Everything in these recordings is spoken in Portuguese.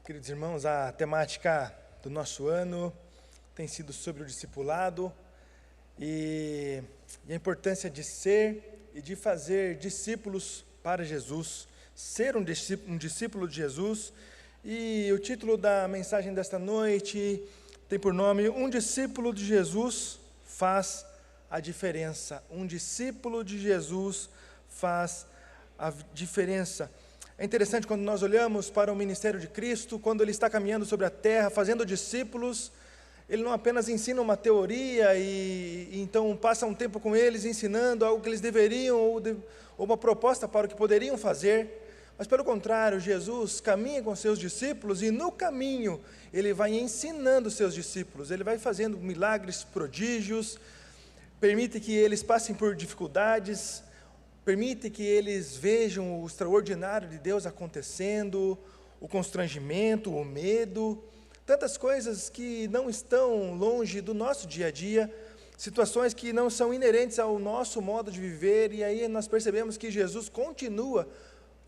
Queridos irmãos, a temática do nosso ano tem sido sobre o discipulado e a importância de ser e de fazer discípulos para Jesus, ser um discípulo de Jesus. E o título da mensagem desta noite tem por nome: Um discípulo de Jesus faz a diferença. Um discípulo de Jesus faz a diferença. É interessante quando nós olhamos para o ministério de Cristo, quando Ele está caminhando sobre a terra, fazendo discípulos, Ele não apenas ensina uma teoria e então passa um tempo com eles ensinando algo que eles deveriam ou uma proposta para o que poderiam fazer, mas pelo contrário, Jesus caminha com seus discípulos e no caminho Ele vai ensinando seus discípulos, Ele vai fazendo milagres, prodígios, permite que eles passem por dificuldades, permite que eles vejam o extraordinário de Deus acontecendo, o constrangimento, o medo, tantas coisas que não estão longe do nosso dia a dia, situações que não são inerentes ao nosso modo de viver, e aí nós percebemos que Jesus continua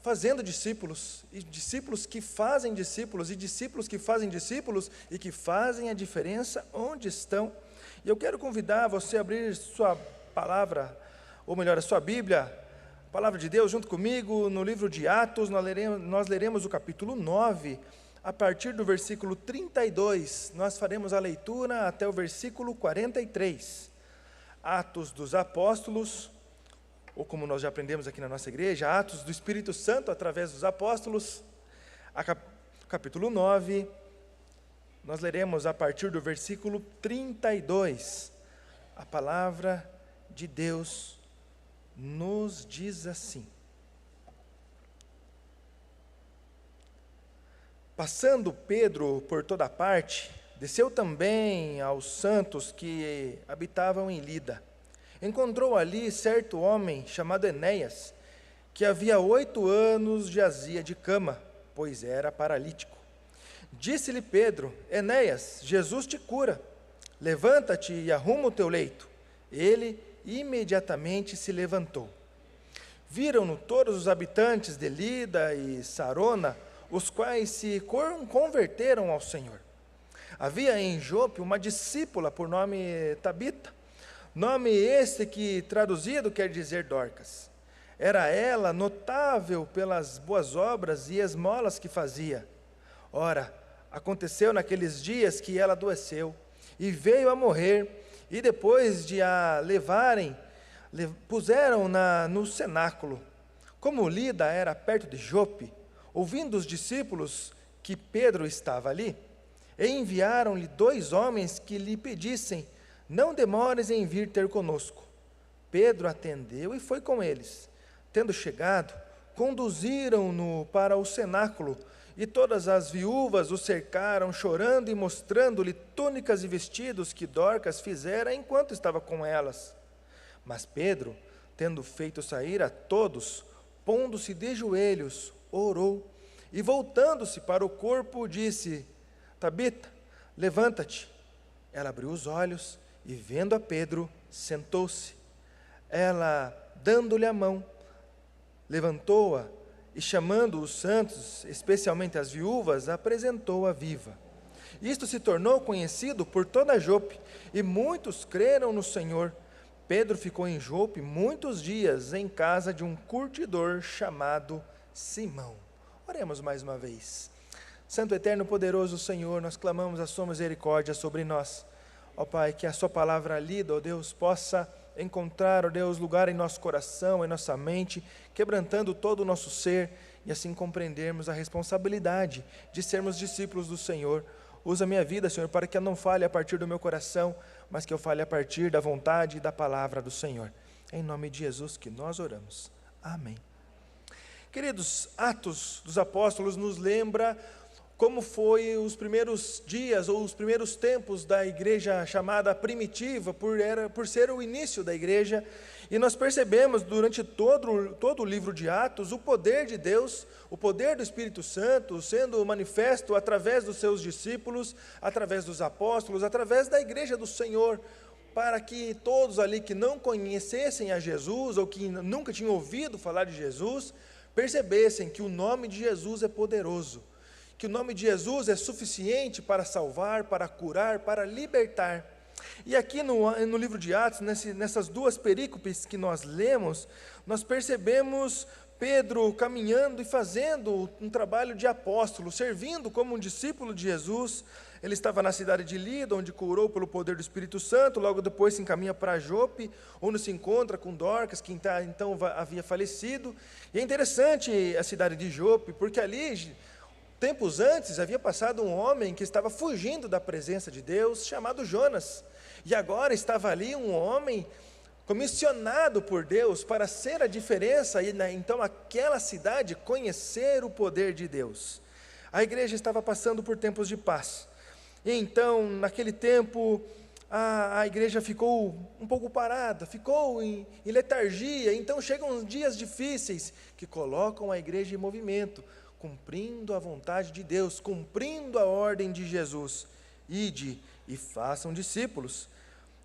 fazendo discípulos, e discípulos que fazem discípulos, e discípulos que fazem discípulos, e que fazem a diferença onde estão. E eu quero convidar você a abrir sua palavra, ou melhor, a sua Bíblia, a palavra de Deus junto comigo, no livro de Atos. Nós leremos o capítulo 9, a partir do versículo 32, nós faremos a leitura até o versículo 43, Atos dos Apóstolos, ou como nós já aprendemos aqui na nossa igreja, Atos do Espírito Santo através dos Apóstolos, capítulo 9, nós leremos a partir do versículo 32, a palavra de Deus nos diz assim: Passando Pedro por toda parte, desceu também aos santos que habitavam em Lida. Encontrou ali certo homem chamado Enéas, que havia 8 anos jazia de cama, pois era paralítico. Disse-lhe Pedro: Enéas, Jesus te cura, levanta-te e arruma o teu leito. Ele imediatamente se levantou. Viram-no todos os habitantes de Lida e Sarona, os quais se converteram ao Senhor. Havia em Jope uma discípula por nome Tabita, nome este que traduzido quer dizer Dorcas. Era ela notável pelas boas obras e esmolas que fazia. Ora, aconteceu naqueles dias que ela adoeceu e veio a morrer, e depois de a levarem, puseram-na no cenáculo. Como Lida era perto de Jope, ouvindo os discípulos que Pedro estava ali, enviaram-lhe 2 homens que lhe pedissem: não demores em vir ter conosco. Pedro atendeu e foi com eles. Tendo chegado, conduziram-no para o cenáculo, e todas as viúvas o cercaram, chorando e mostrando-lhe túnicas e vestidos que Dorcas fizera enquanto estava com elas. Mas Pedro, tendo feito sair a todos, pondo-se de joelhos, orou, e voltando-se para o corpo, disse: Tabita, levanta-te. Ela abriu os olhos, e vendo a Pedro, sentou-se. Ela, dando-lhe a mão, levantou-a, e chamando os santos, especialmente as viúvas, apresentou-a viva. Isto se tornou conhecido por toda Jope, e muitos creram no Senhor. Pedro ficou em Jope muitos dias, em casa de um curtidor chamado Simão. Oremos mais uma vez. Santo, eterno, poderoso Senhor, nós clamamos a sua misericórdia sobre nós. Ó Pai, que a sua palavra lida, ó Deus, possa encontrar, ó Deus, lugar em nosso coração, em nossa mente, quebrantando todo o nosso ser, e assim compreendermos a responsabilidade de sermos discípulos do Senhor. Usa a minha vida, Senhor, para que eu não fale a partir do meu coração, mas que eu fale a partir da vontade e da palavra do Senhor. É em nome de Jesus que nós oramos. Amém. Queridos, Atos dos Apóstolos nos lembra como foi os primeiros dias ou os primeiros tempos da igreja chamada primitiva, por ser o início da igreja, e nós percebemos durante todo o livro de Atos o poder de Deus, o poder do Espírito Santo sendo manifesto através dos seus discípulos, através dos apóstolos, através da igreja do Senhor, para que todos ali que não conhecessem a Jesus ou que nunca tinham ouvido falar de Jesus, percebessem que o nome de Jesus é poderoso, que o nome de Jesus é suficiente para salvar, para curar, para libertar. E aqui no livro de Atos, nessas duas perícopes que nós lemos, nós percebemos Pedro caminhando e fazendo um trabalho de apóstolo, servindo como um discípulo de Jesus. Ele estava na cidade de Lida, onde curou pelo poder do Espírito Santo, logo depois se encaminha para Jope, onde se encontra com Dorcas, que então havia falecido. E é interessante a cidade de Jope, porque ali, tempos antes, havia passado um homem que estava fugindo da presença de Deus, chamado Jonas. E agora estava ali um homem comissionado por Deus para ser a diferença, e então aquela cidade conhecer o poder de Deus. A igreja estava passando por tempos de paz, e então naquele tempo a igreja ficou um pouco parada, ficou em letargia. Então chegam uns dias difíceis que colocam a igreja em movimento, cumprindo a vontade de Deus, cumprindo a ordem de Jesus: ide e façam discípulos.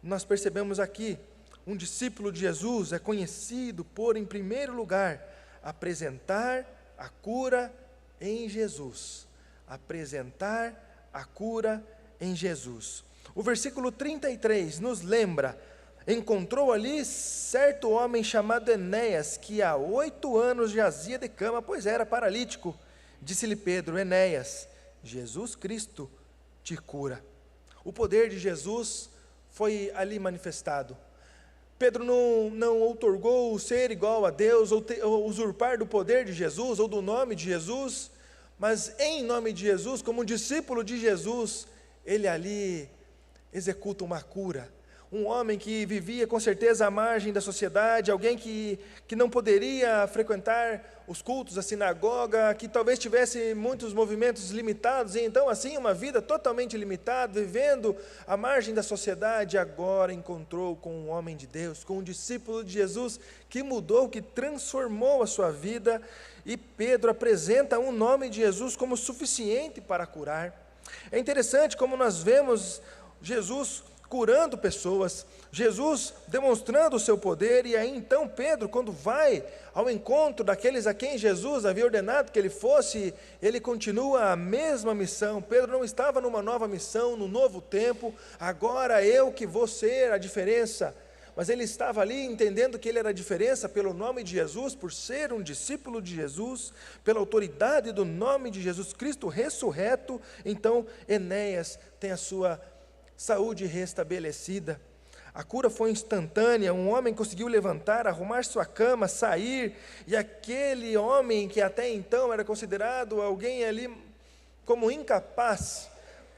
Nós percebemos aqui, um discípulo de Jesus é conhecido por, em primeiro lugar, apresentar a cura em Jesus. Apresentar a cura em Jesus. O versículo 33 nos lembra: encontrou ali certo homem chamado Enéas, que há 8 anos jazia de cama, pois era paralítico. Disse-lhe Pedro: Enéas, Jesus Cristo te cura. O poder de Jesus foi ali manifestado. Pedro não outorgou o ser igual a Deus, ou usurpar do poder de Jesus, ou do nome de Jesus, mas em nome de Jesus, como um discípulo de Jesus, ele ali executa uma cura. Um homem que vivia com certeza à margem da sociedade, alguém que não poderia frequentar os cultos, a sinagoga, que talvez tivesse muitos movimentos limitados, e então assim uma vida totalmente limitada, vivendo à margem da sociedade, agora encontrou com um homem de Deus, com um discípulo de Jesus, que mudou, que transformou a sua vida, e Pedro apresenta o nome de Jesus como suficiente para curar. É interessante como nós vemos Jesus curando pessoas, Jesus demonstrando o seu poder. E aí então Pedro, quando vai ao encontro daqueles a quem Jesus havia ordenado que ele fosse, ele continua a mesma missão. Pedro não estava numa nova missão, no novo tempo, agora eu que vou ser a diferença, mas ele estava ali entendendo que ele era a diferença pelo nome de Jesus, por ser um discípulo de Jesus, pela autoridade do nome de Jesus Cristo ressurreto. Então Enéas tem a sua saúde restabelecida. A cura foi instantânea. Um homem conseguiu levantar, arrumar sua cama, sair, e aquele homem que até então era considerado alguém ali como incapaz,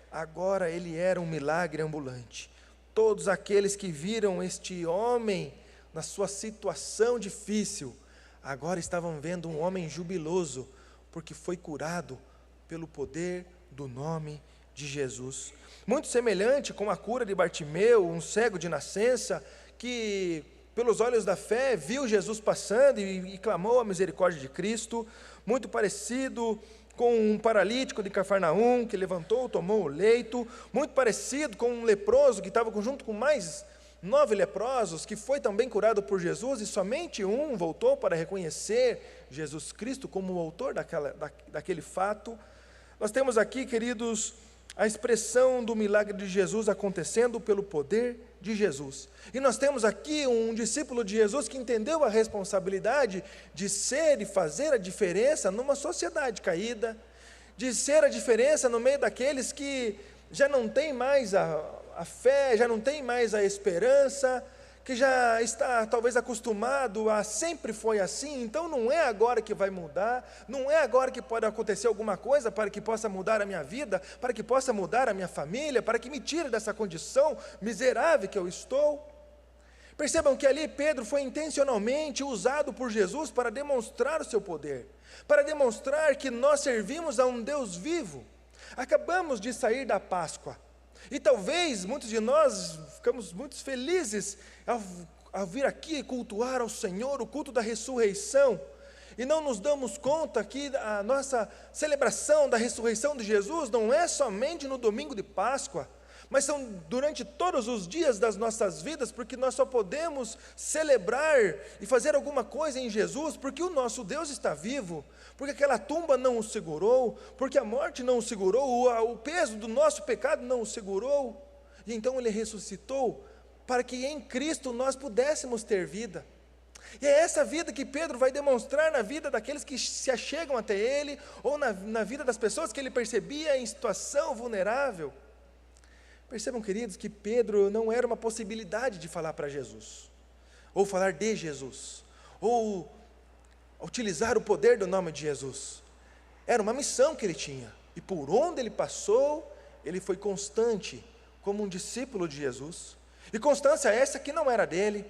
agora ele era um milagre ambulante. Todos aqueles que viram este homem na sua situação difícil, agora estavam vendo um homem jubiloso, porque foi curado pelo poder do nome de Jesus. Muito semelhante com a cura de Bartimeu, um cego de nascença, que pelos olhos da fé viu Jesus passando e clamou a misericórdia de Cristo. Muito parecido com um paralítico de Cafarnaum, que levantou, tomou o leito. Muito parecido com um leproso que estava junto com mais 9 leprosos, que foi também curado por Jesus, e somente um voltou para reconhecer Jesus Cristo como o autor daquele fato. Nós temos aqui, queridos, a expressão do milagre de Jesus acontecendo pelo poder de Jesus. E nós temos aqui um discípulo de Jesus que entendeu a responsabilidade de ser e fazer a diferença numa sociedade caída, de ser a diferença no meio daqueles que já não tem mais a fé, já não tem mais a esperança, que já está talvez acostumado a sempre foi assim. Então não é agora que vai mudar, não é agora que pode acontecer alguma coisa para que possa mudar a minha vida, para que possa mudar a minha família, para que me tire dessa condição miserável que eu estou. Percebam que ali Pedro foi intencionalmente usado por Jesus para demonstrar o seu poder, para demonstrar que nós servimos a um Deus vivo. Acabamos de sair da Páscoa, e talvez muitos de nós ficamos muito felizes ao vir aqui cultuar ao Senhor, o culto da ressurreição, e não nos damos conta que a nossa celebração da ressurreição de Jesus não é somente no domingo de Páscoa, mas são durante todos os dias das nossas vidas, porque nós só podemos celebrar e fazer alguma coisa em Jesus, porque o nosso Deus está vivo, porque aquela tumba não o segurou, porque a morte não o segurou, o peso do nosso pecado não o segurou, e então Ele ressuscitou, para que em Cristo nós pudéssemos ter vida. E é essa vida que Pedro vai demonstrar na vida daqueles que se achegam até Ele, ou na vida das pessoas que Ele percebia em situação vulnerável. Percebam, queridos, que Pedro não era uma possibilidade de falar para Jesus, ou falar de Jesus, ou utilizar o poder do nome de Jesus. Era uma missão que ele tinha, e por onde ele passou, ele foi constante, como um discípulo de Jesus, e constância essa que não era dele.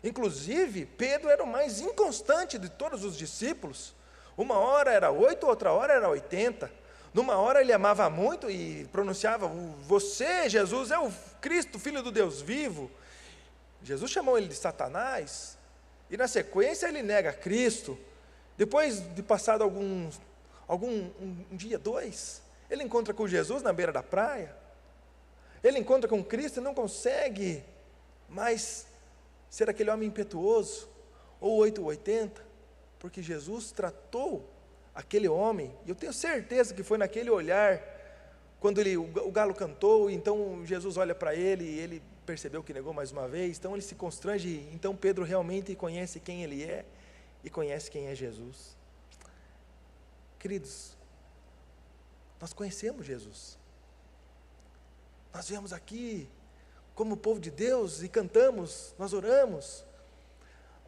Inclusive, Pedro era o mais inconstante de todos os discípulos. Uma hora era 8, outra hora era 80. Numa hora ele amava muito e pronunciava: você, Jesus, é o Cristo, Filho do Deus vivo. Jesus chamou ele de Satanás, e na sequência ele nega Cristo. Depois de passado um dia, 2, ele encontra com Jesus na beira da praia. Ele encontra com Cristo e não consegue mais ser aquele homem impetuoso, ou 8 ou 80, porque Jesus tratou aquele homem, e eu tenho certeza que foi naquele olhar, quando o galo cantou, então Jesus olha para ele, e ele percebeu que negou mais uma vez, então ele se constrange, então Pedro realmente conhece quem ele é, e conhece quem é Jesus. Queridos, nós conhecemos Jesus, nós viemos aqui como povo de Deus e cantamos, nós oramos,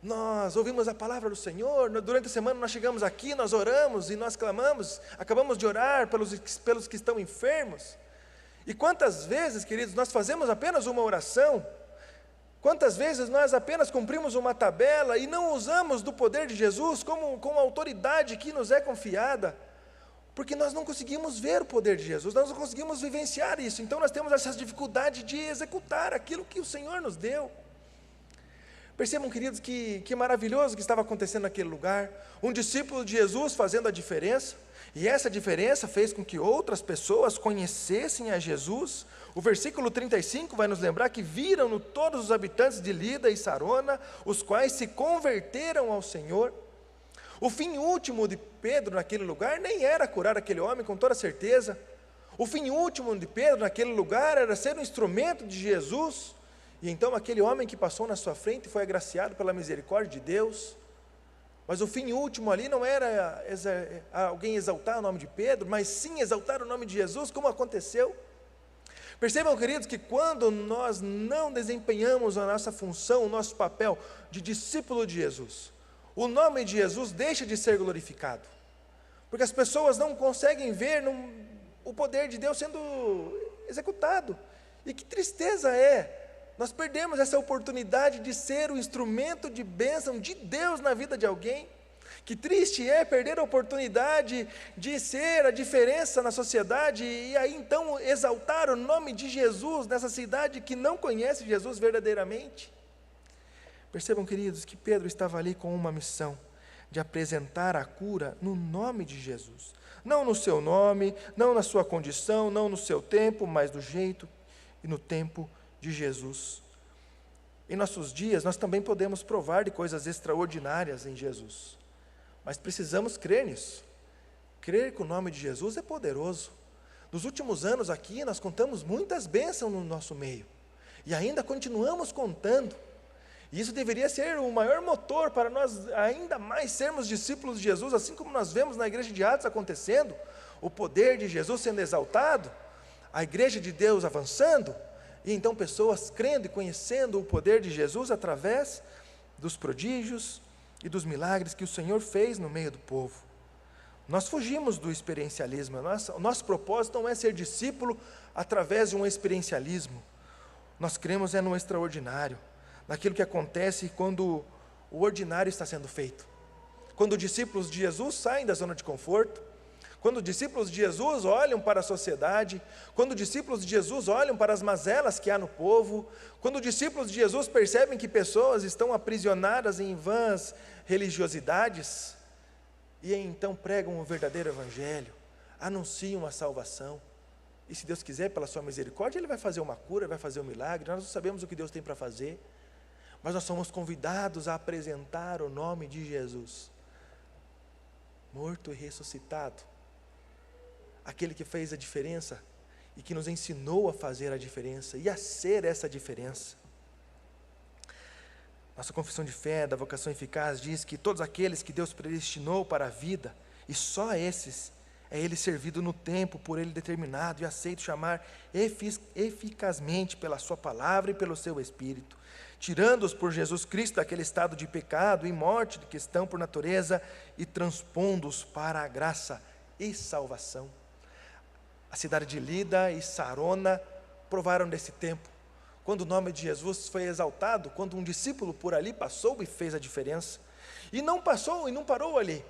nós ouvimos a palavra do Senhor, durante a semana nós chegamos aqui, nós oramos e nós clamamos, acabamos de orar pelos que estão enfermos. E quantas vezes, queridos, nós fazemos apenas uma oração, quantas vezes nós apenas cumprimos uma tabela e não usamos do poder de Jesus como a autoridade que nos é confiada, porque nós não conseguimos ver o poder de Jesus, nós não conseguimos vivenciar isso, então nós temos essa dificuldade de executar aquilo que o Senhor nos deu. Percebam, queridos, que maravilhoso que estava acontecendo naquele lugar, um discípulo de Jesus fazendo a diferença, e essa diferença fez com que outras pessoas conhecessem a Jesus. O versículo 35 vai nos lembrar que viram-no todos os habitantes de Lida e Sarona, os quais se converteram ao Senhor. O fim último de Pedro naquele lugar nem era curar aquele homem, com toda certeza. O fim último de Pedro naquele lugar era ser um instrumento de Jesus. E então aquele homem que passou na sua frente foi agraciado pela misericórdia de Deus. Mas o fim último ali não era alguém exaltar o nome de Pedro, mas sim exaltar o nome de Jesus, como aconteceu. Percebam, queridos, que quando nós não desempenhamos a nossa função, o nosso papel de discípulo de Jesus, o nome de Jesus deixa de ser glorificado, porque as pessoas não conseguem ver o poder de Deus sendo executado. E que tristeza é, nós perdemos essa oportunidade de ser o instrumento de bênção de Deus na vida de alguém. Que triste é perder a oportunidade de ser a diferença na sociedade, e aí então exaltar o nome de Jesus nessa cidade que não conhece Jesus verdadeiramente. Percebam, queridos, que Pedro estava ali com uma missão de apresentar a cura no nome de Jesus, não no seu nome, não na sua condição, não no seu tempo, mas do jeito e no tempo de Jesus. Em nossos dias nós também podemos provar de coisas extraordinárias em Jesus, mas precisamos crer nisso. Crer que o nome de Jesus é poderoso. Nos últimos anos aqui nós contamos muitas bênçãos no nosso meio, e ainda continuamos contando. E isso deveria ser o maior motor para nós ainda mais sermos discípulos de Jesus, assim como nós vemos na igreja de Atos acontecendo, o poder de Jesus sendo exaltado, a igreja de Deus avançando, e então pessoas crendo e conhecendo o poder de Jesus através dos prodígios e dos milagres que o Senhor fez no meio do povo. Nós fugimos do experiencialismo, o nosso propósito não é ser discípulo através de um experiencialismo, nós cremos no extraordinário, naquilo que acontece quando o ordinário está sendo feito. Quando os discípulos de Jesus saem da zona de conforto, quando os discípulos de Jesus olham para a sociedade, quando os discípulos de Jesus olham para as mazelas que há no povo, quando os discípulos de Jesus percebem que pessoas estão aprisionadas em vãs religiosidades, e então pregam o verdadeiro evangelho, anunciam a salvação. E se Deus quiser, pela sua misericórdia, Ele vai fazer uma cura, vai fazer um milagre. Nós não sabemos o que Deus tem para fazer, mas nós somos convidados a apresentar o nome de Jesus, morto e ressuscitado, aquele que fez a diferença e que nos ensinou a fazer a diferença e a ser essa diferença. Nossa confissão de fé da vocação eficaz diz que todos aqueles que Deus predestinou para a vida, e só esses, é Ele servido no tempo, por Ele determinado e aceito chamar eficazmente pela sua palavra e pelo seu Espírito, tirando-os por Jesus Cristo daquele estado de pecado e morte que estão por natureza e transpondo-os para a graça e salvação. A cidade de Lida e Sarona provaram desse tempo, quando o nome de Jesus foi exaltado, quando um discípulo por ali passou e fez a diferença, e não passou e não parou ali.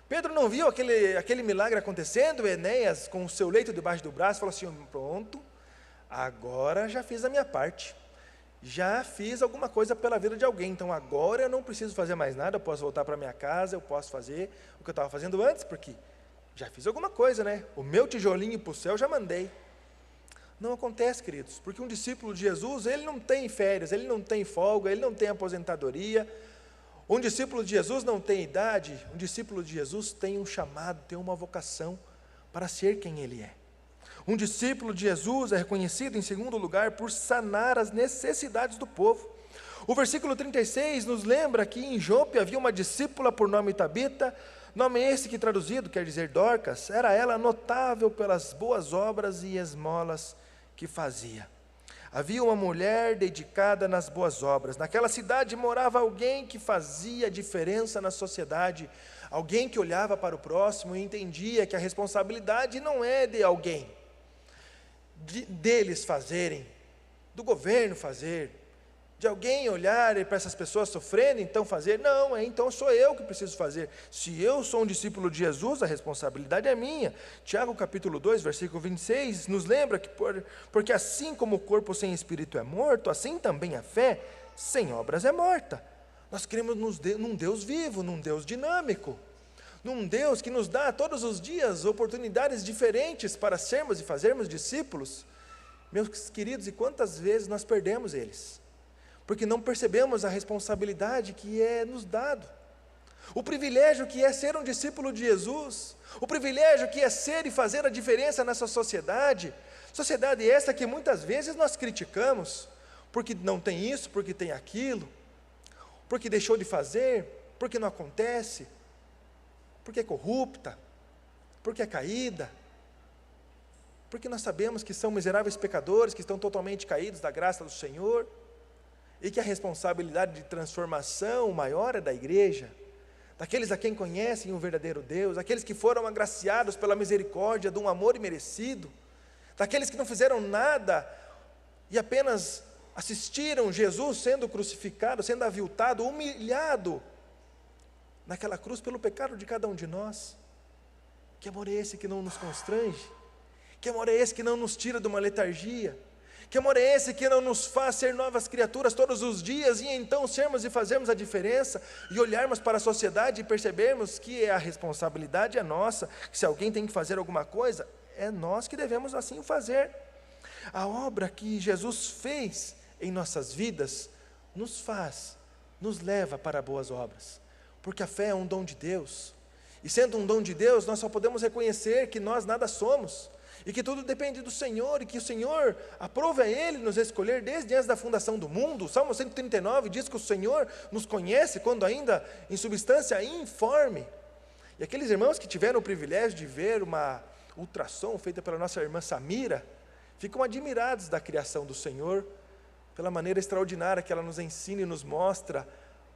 Pedro não viu aquele milagre acontecendo, Enéas com o seu leito debaixo do braço, falou assim: pronto, agora já fiz a minha parte, já fiz alguma coisa pela vida de alguém, então agora eu não preciso fazer mais nada, eu posso voltar para minha casa, eu posso fazer o que eu estava fazendo antes, porque já fiz alguma coisa, né? O meu tijolinho para o céu já mandei. Não acontece, queridos, porque um discípulo de Jesus, ele não tem férias, ele não tem folga, ele não tem aposentadoria. Um discípulo de Jesus não tem idade, um discípulo de Jesus tem um chamado, tem uma vocação para ser quem Ele é. Um discípulo de Jesus é reconhecido, em segundo lugar, por sanar as necessidades do povo. O versículo 36 nos lembra que em Jope havia uma discípula por nome Tabita, nome esse que traduzido quer dizer Dorcas. Era ela notável pelas boas obras e esmolas que fazia. Havia uma mulher dedicada nas boas obras. Naquela cidade morava alguém que fazia diferença na sociedade, alguém que olhava para o próximo e entendia que a responsabilidade não é de alguém, deles fazerem, do governo fazer, de alguém olhar para essas pessoas sofrendo, então fazer, não, então sou eu que preciso fazer. Se eu sou um discípulo de Jesus, a responsabilidade é minha. Tiago capítulo 2, versículo 26, nos lembra que porque assim como o corpo sem espírito é morto, assim também a fé sem obras é morta. Nós cremos num Deus vivo, num Deus dinâmico, num Deus que nos dá todos os dias oportunidades diferentes para sermos e fazermos discípulos. Meus queridos, e quantas vezes nós perdemos eles? Porque não percebemos a responsabilidade que é nos dado, o privilégio que é ser um discípulo de Jesus, o privilégio que é ser e fazer a diferença nessa sociedade essa que muitas vezes nós criticamos, porque não tem isso, porque tem aquilo, porque deixou de fazer, porque não acontece, porque é corrupta, porque é caída, porque nós sabemos que são miseráveis pecadores, que estão totalmente caídos da graça do Senhor, e que a responsabilidade de transformação maior é da igreja, daqueles a quem conhecem o verdadeiro Deus, aqueles que foram agraciados pela misericórdia de um amor imerecido, daqueles que não fizeram nada e apenas assistiram Jesus sendo crucificado, sendo aviltado, humilhado naquela cruz pelo pecado de cada um de nós. Que amor é esse que não nos constrange? Que amor é esse que não nos tira de uma letargia? Que amor é esse que não nos faz ser novas criaturas todos os dias e então sermos e fazermos a diferença e olharmos para a sociedade e percebermos que a responsabilidade é nossa, que se alguém tem que fazer alguma coisa, é nós que devemos assim fazer. A obra que Jesus fez em nossas vidas nos leva para boas obras, porque a fé é um dom de Deus, e sendo um dom de Deus, nós só podemos reconhecer que nós nada somos, e que tudo depende do Senhor, e que o Senhor aprove a Ele nos escolher desde antes da fundação do mundo. O Salmo 139 diz que o Senhor nos conhece quando ainda em substância informe. E aqueles irmãos que tiveram o privilégio de ver uma ultrassom feita pela nossa irmã Samira, ficam admirados da criação do Senhor, pela maneira extraordinária que ela nos ensina e nos mostra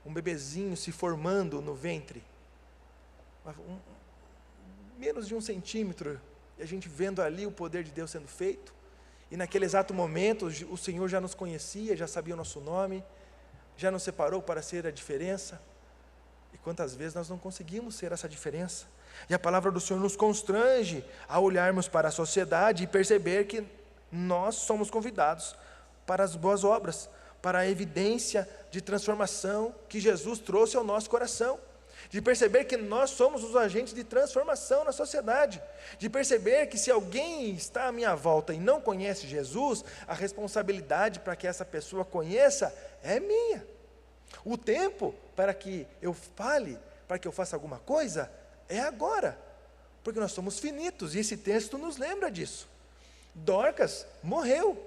um bebezinho se formando no ventre, menos de 1 centímetro, e a gente vendo ali o poder de Deus sendo feito, e naquele exato momento o Senhor já nos conhecia, já sabia o nosso nome, já nos separou para ser a diferença, e quantas vezes nós não conseguimos ser essa diferença, e a palavra do Senhor nos constrange a olharmos para a sociedade e perceber que nós somos convidados para as boas obras, para a evidência de transformação que Jesus trouxe ao nosso coração. de perceber que nós somos os agentes de transformação na sociedade, de perceber que se alguém está à minha volta e não conhece Jesus, a responsabilidade para que essa pessoa conheça é minha. O tempo para que eu fale, para que eu faça alguma coisa, é agora, porque nós somos finitos, e esse texto nos lembra disso. Dorcas morreu,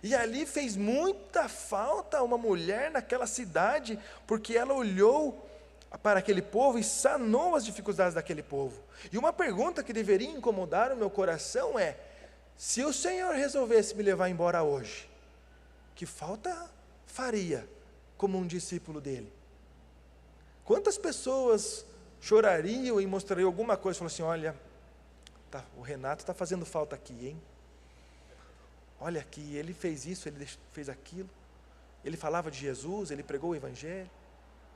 e ali fez muita falta uma mulher naquela cidade, porque ela olhou para aquele povo e sanou as dificuldades daquele povo. E uma pergunta que deveria incomodar o meu coração é: se o Senhor resolvesse me levar embora hoje, que falta faria como um discípulo dele? Quantas pessoas chorariam e mostrariam alguma coisa, falando assim: olha, o Renato está fazendo falta aqui, hein? Olha aqui, ele fez isso, ele fez aquilo, ele falava de Jesus, ele pregou o Evangelho,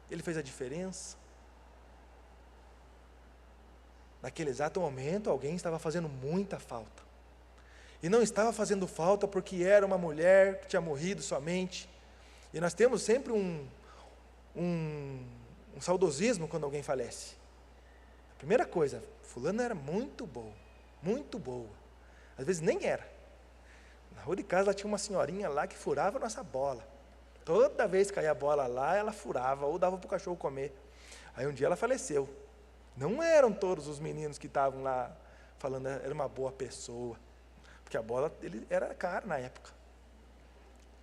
ele fez a diferença. Naquele exato momento, alguém estava fazendo muita falta. E não estava fazendo falta porque era uma mulher que tinha morrido somente. E nós temos sempre um saudosismo quando alguém falece. A primeira coisa, fulano era muito boa, muito boa. Às vezes nem era. Na rua de casa, ela tinha uma senhorinha lá que furava a nossa bola. Toda vez que caía a bola lá, ela furava, ou dava para o cachorro comer. Aí um dia ela faleceu. Não eram todos os meninos que estavam lá falando, era uma boa pessoa. Porque a bola era cara na época.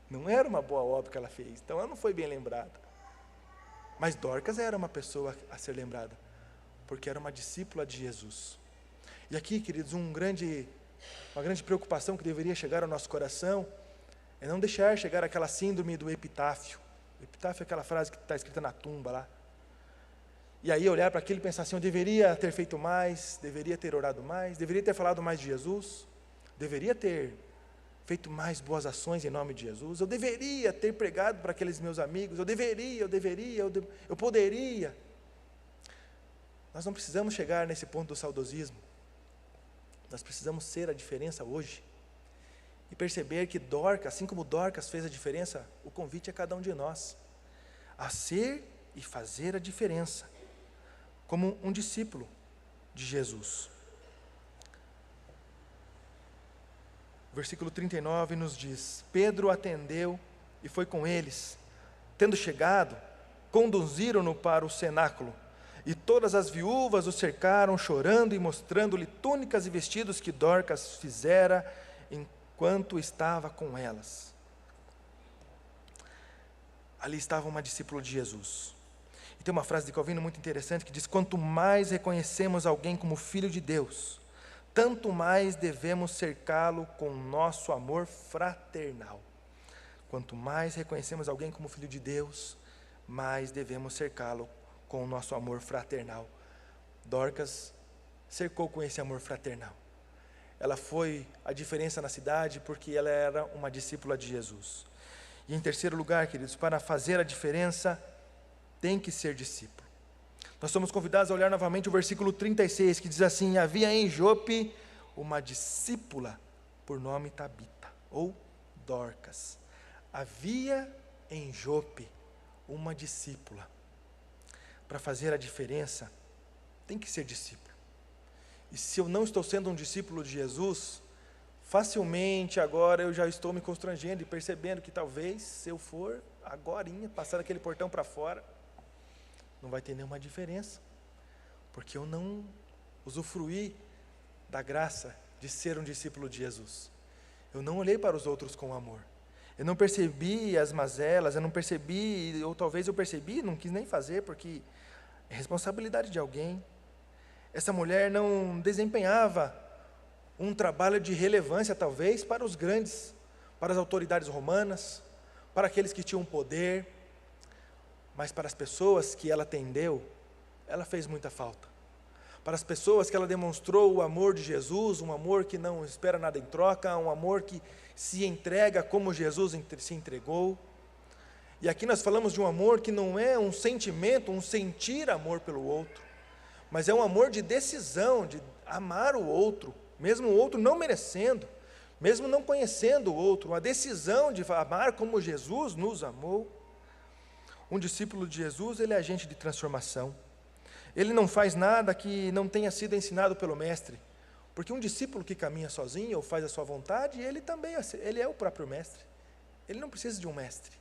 Não era uma boa obra que ela fez, então ela não foi bem lembrada. Mas Dorcas era uma pessoa a ser lembrada, porque era uma discípula de Jesus. E aqui, queridos, uma grande preocupação que deveria chegar ao nosso coração é não deixar chegar aquela síndrome do epitáfio. O epitáfio é aquela frase que está escrita na tumba lá. E aí olhar para aquilo e pensar assim: eu deveria ter feito mais, deveria ter orado mais, deveria ter falado mais de Jesus, deveria ter feito mais boas ações em nome de Jesus, eu deveria ter pregado para aqueles meus amigos, eu poderia. Nós não precisamos chegar nesse ponto do saudosismo. Nós precisamos ser a diferença hoje. E perceber que Dorcas, assim como Dorcas fez a diferença, o convite é cada um de nós a ser e fazer a diferença, como um discípulo de Jesus. O versículo 39 nos diz: Pedro atendeu e foi com eles. Tendo chegado, conduziram-no para o cenáculo, e todas as viúvas o cercaram, chorando e mostrando-lhe túnicas e vestidos que Dorcas fizera enquanto estava com elas. Ali estava uma discípula de Jesus. E tem uma frase de Calvino muito interessante que diz: quanto mais reconhecemos alguém como filho de Deus, tanto mais devemos cercá-lo com nosso amor fraternal. Quanto mais reconhecemos alguém como filho de Deus, mais devemos cercá-lo com o nosso amor fraternal. Dorcas cercou com esse amor fraternal. Ela foi a diferença na cidade porque ela era uma discípula de Jesus. E em terceiro lugar, queridos, para fazer a diferença, tem que ser discípulo. Nós somos convidados a olhar novamente o versículo 36, que diz assim: havia em Jope uma discípula por nome Tabita, ou Dorcas. Havia em Jope uma discípula. Para fazer a diferença, tem que ser discípulo. E se eu não estou sendo um discípulo de Jesus, facilmente agora eu já estou me constrangendo e percebendo que talvez, se eu for agorinha, passar aquele portão para fora, não vai ter nenhuma diferença, porque eu não usufruí da graça de ser um discípulo de Jesus. Eu não olhei para os outros com amor. Eu não percebi as mazelas, eu não percebi, ou talvez eu percebi, não quis nem fazer, porque é responsabilidade de alguém. Essa mulher não desempenhava um trabalho de relevância, talvez, para os grandes, para as autoridades romanas, para aqueles que tinham poder, mas para as pessoas que ela atendeu, ela fez muita falta. Para as pessoas que ela demonstrou o amor de Jesus, um amor que não espera nada em troca, um amor que se entrega como Jesus se entregou. E aqui nós falamos de um amor que não é um sentimento, um sentir amor pelo outro, mas é um amor de decisão, de amar o outro, mesmo o outro não merecendo, mesmo não conhecendo o outro, uma decisão de amar como Jesus nos amou. Um discípulo de Jesus, ele é agente de transformação. ele não faz nada que não tenha sido ensinado pelo mestre. Porque um discípulo que caminha sozinho ou faz a sua vontade, ele também ele é o próprio mestre. Ele não precisa de um mestre.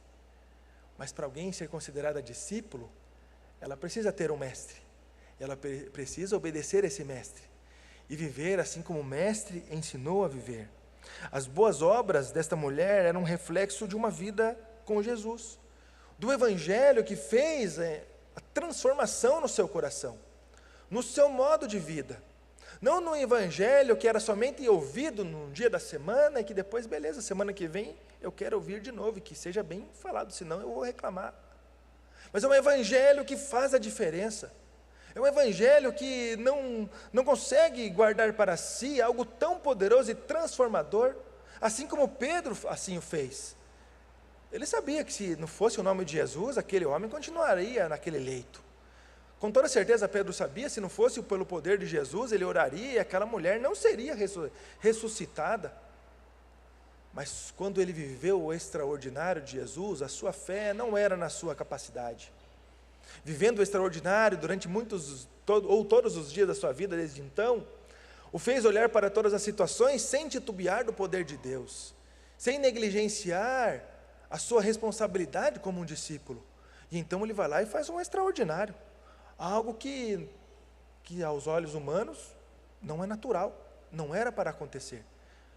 Mas para alguém ser considerada discípulo, ela precisa ter um mestre. Ela precisa obedecer esse mestre e viver assim como o mestre ensinou a viver. As boas obras desta mulher eram um reflexo de uma vida com Jesus, do evangelho que fez a transformação no seu coração, no seu modo de vida. Não no evangelho que era somente ouvido num dia da semana e que depois, beleza, semana que vem eu quero ouvir de novo e que seja bem falado, senão eu vou reclamar. Mas é um evangelho que faz a diferença. É um evangelho que não consegue guardar para si algo tão poderoso e transformador, assim como Pedro assim o fez. Ele sabia que se não fosse o nome de Jesus, aquele homem continuaria naquele leito. Com toda certeza Pedro sabia, se não fosse pelo poder de Jesus, ele oraria e aquela mulher não seria ressuscitada. Mas quando ele viveu o extraordinário de Jesus, a sua fé não era na sua capacidade. Vivendo o extraordinário durante todos os dias da sua vida desde então, o fez olhar para todas as situações sem titubear do poder de Deus, sem negligenciar a sua responsabilidade como um discípulo. E então ele vai lá e faz um extraordinário, algo que aos olhos humanos não é natural, não era para acontecer,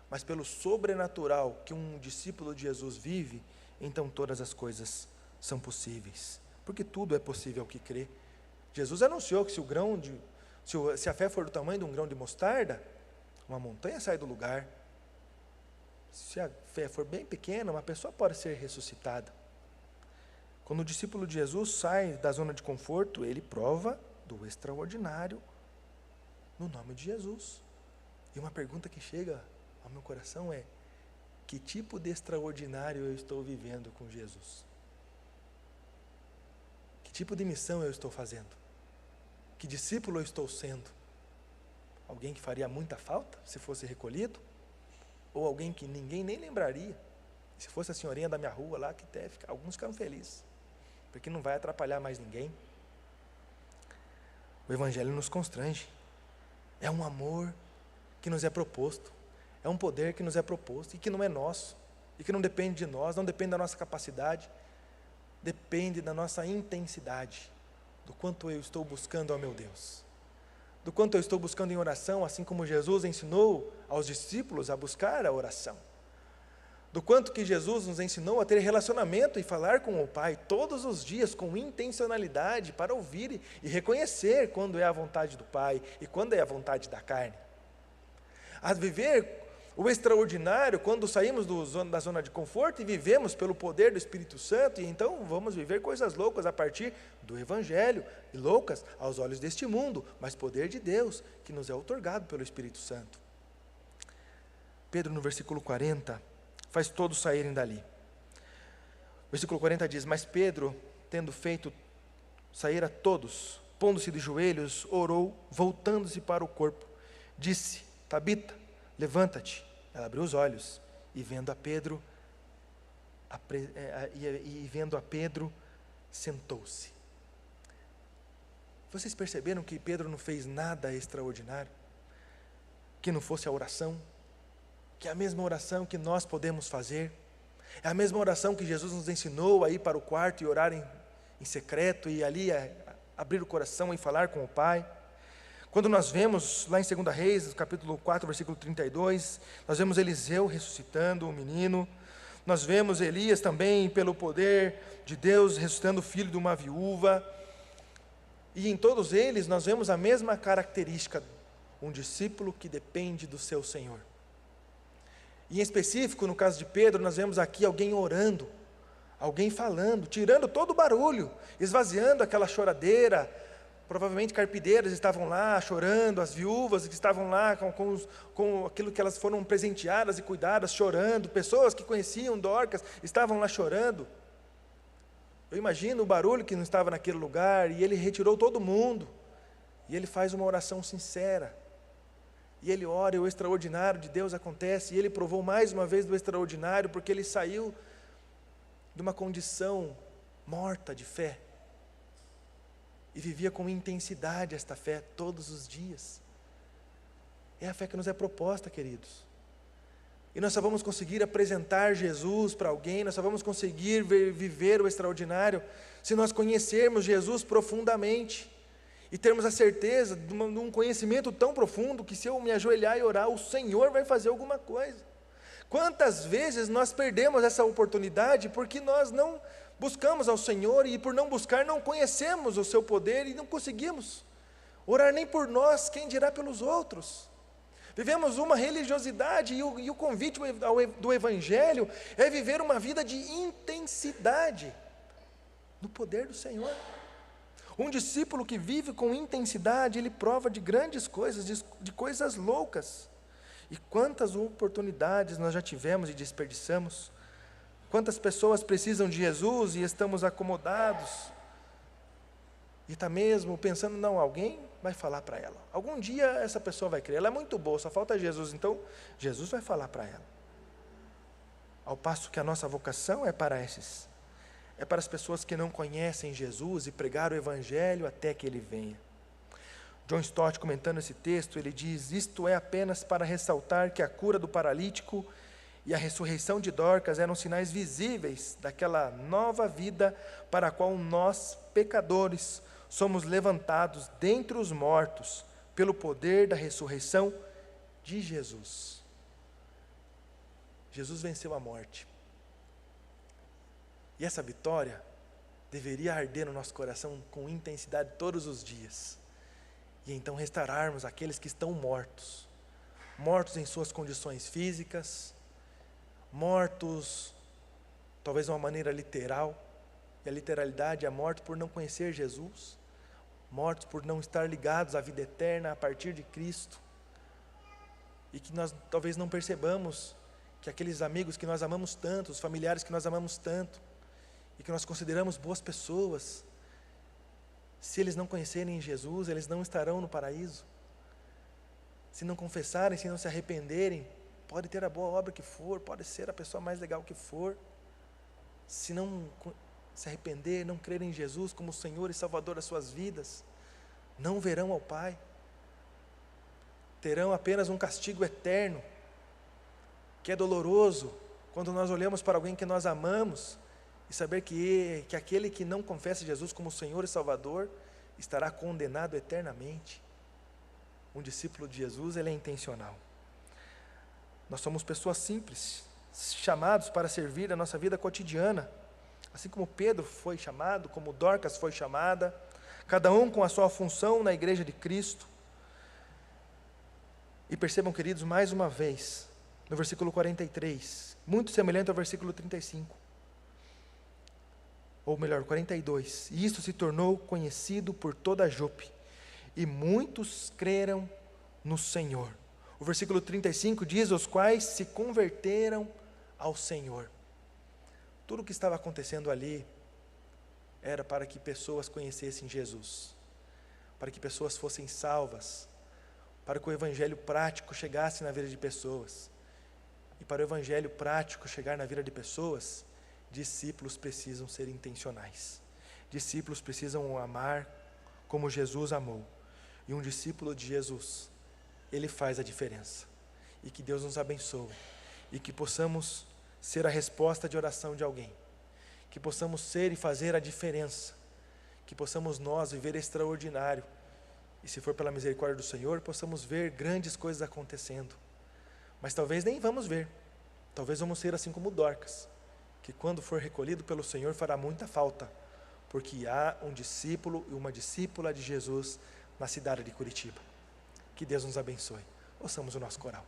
mas pelo sobrenatural que um discípulo de Jesus vive, então todas as coisas são possíveis, porque tudo é possível ao que crê. Jesus anunciou que se a fé for do tamanho de um grão de mostarda, uma montanha sai do lugar. Se a fé for bem pequena, uma pessoa pode ser ressuscitada. Quando o discípulo de Jesus sai da zona de conforto, ele prova do extraordinário no nome de Jesus. E uma pergunta que chega ao meu coração é: que tipo de extraordinário eu estou vivendo com Jesus? Que tipo de missão eu estou fazendo? Que discípulo eu estou sendo? Alguém que faria muita falta se fosse recolhido? Ou alguém que ninguém nem lembraria? Se fosse a senhorinha da minha rua lá, que até alguns ficaram felizes, porque não vai atrapalhar mais ninguém. O evangelho nos constrange. É um amor que nos é proposto, é um poder que nos é proposto e que não é nosso, e que não depende de nós, não depende da nossa capacidade, depende da nossa intensidade, do quanto eu estou buscando ao meu Deus, do quanto eu estou buscando em oração, assim como Jesus ensinou aos discípulos a buscar a oração, do quanto que Jesus nos ensinou a ter relacionamento e falar com o Pai todos os dias com intencionalidade para ouvir e reconhecer quando é a vontade do Pai e quando é a vontade da carne. A viver o extraordinário quando saímos da zona de conforto e vivemos pelo poder do Espírito Santo, e então vamos viver coisas loucas a partir do Evangelho, e loucas aos olhos deste mundo, mas poder de Deus que nos é outorgado pelo Espírito Santo. Pedro, no versículo 40, faz todos saírem dali. Versículo 40 diz: mas Pedro, tendo feito sair a todos, pondo-se de joelhos, orou, voltando-se para o corpo, disse: Tabita, levanta-te. Ela abriu os olhos e vendo a Pedro, sentou-se. Vocês perceberam que Pedro não fez nada extraordinário? Que não fosse a oração? Que é a mesma oração que nós podemos fazer? É a mesma oração que Jesus nos ensinou a ir para o quarto e orar em secreto e ali abrir o coração e falar com o Pai? Quando nós vemos lá em 2 Reis, capítulo 4, versículo 32, nós vemos Eliseu ressuscitando o menino, nós vemos Elias também, pelo poder de Deus, ressuscitando o filho de uma viúva, e em todos eles nós vemos a mesma característica, um discípulo que depende do seu Senhor. E em específico, no caso de Pedro, nós vemos aqui alguém orando, alguém falando, tirando todo o barulho, esvaziando aquela choradeira. Provavelmente carpideiras estavam lá chorando, as viúvas que estavam lá com aquilo que elas foram presenteadas e cuidadas, chorando, pessoas que conheciam Dorcas estavam lá chorando. Eu imagino o barulho que não estava naquele lugar, e ele retirou todo mundo, e ele faz uma oração sincera, e ele ora, e o extraordinário de Deus acontece, e ele provou mais uma vez do extraordinário, porque ele saiu de uma condição morta de fé, e vivia com intensidade esta fé todos os dias. É a fé que nos é proposta, queridos. E nós só vamos conseguir apresentar Jesus para alguém, nós só vamos conseguir viver o extraordinário se nós conhecermos Jesus profundamente e termos a certeza de um conhecimento tão profundo que se eu me ajoelhar e orar, o Senhor vai fazer alguma coisa. Quantas vezes nós perdemos essa oportunidade porque nós não buscamos ao Senhor e por não buscar não conhecemos o seu poder e não conseguimos orar nem por nós, quem dirá pelos outros. Vivemos uma religiosidade e o convite do Evangelho é viver uma vida de intensidade no poder do Senhor. Um discípulo que vive com intensidade, ele prova de grandes coisas, de coisas loucas. E quantas oportunidades nós já tivemos e desperdiçamos. Quantas pessoas precisam de Jesus e estamos acomodados. E está mesmo pensando, não, alguém vai falar para ela. Algum dia essa pessoa vai crer, ela é muito boa, só falta Jesus, então Jesus vai falar para ela. Ao passo que a nossa vocação é para as pessoas que não conhecem Jesus e pregar o Evangelho até que Ele venha. John Stott, comentando esse texto, ele diz, isto é apenas para ressaltar que a cura do paralítico e a ressurreição de Dorcas eram sinais visíveis daquela nova vida para a qual nós, pecadores, somos levantados dentre os mortos pelo poder da ressurreição de Jesus. Jesus venceu a morte. E essa vitória deveria arder no nosso coração com intensidade todos os dias. E então restaurarmos aqueles que estão mortos. Mortos em suas condições físicas, mortos talvez de uma maneira literal, e a literalidade é a morte por não conhecer Jesus, mortos por não estar ligados à vida eterna a partir de Cristo, e que nós talvez não percebamos que aqueles amigos que nós amamos tanto, os familiares que nós amamos tanto, e que nós consideramos boas pessoas, se eles não conhecerem Jesus, eles não estarão no paraíso. Se não confessarem, se não se arrependerem, pode ter a boa obra que for, pode ser a pessoa mais legal que for, se não se arrepender, não crer em Jesus como Senhor e Salvador das suas vidas, não verão ao Pai, terão apenas um castigo eterno, que é doloroso, quando nós olhamos para alguém que nós amamos, e saber que aquele que não confessa Jesus como Senhor e Salvador, estará condenado eternamente. Um discípulo de Jesus, ele é intencional. Nós somos pessoas simples, chamados para servir a nossa vida cotidiana, assim como Pedro foi chamado, como Dorcas foi chamada, cada um com a sua função na igreja de Cristo. E percebam, queridos, mais uma vez, no versículo 43, muito semelhante ao versículo 35, ou melhor, 42, e isto se tornou conhecido por toda Jope, e muitos creram no Senhor. O versículo 35 diz, os quais se converteram ao Senhor. Tudo o que estava acontecendo ali, era para que pessoas conhecessem Jesus, para que pessoas fossem salvas, para que o evangelho prático chegasse na vida de pessoas, e para o evangelho prático chegar na vida de pessoas, discípulos precisam ser intencionais. Discípulos precisam amar como Jesus amou. E um discípulo de Jesus, ele faz a diferença. E que Deus nos abençoe. E que possamos ser a resposta de oração de alguém. Que possamos ser e fazer a diferença. Que possamos nós viver extraordinário. E se for pela misericórdia do Senhor, possamos ver grandes coisas acontecendo. Mas talvez nem vamos ver. Talvez vamos ser assim como Dorcas, que quando for recolhido pelo Senhor fará muita falta, porque há um discípulo e uma discípula de Jesus na cidade de Curitiba. Que Deus nos abençoe. Ouçamos o nosso coral.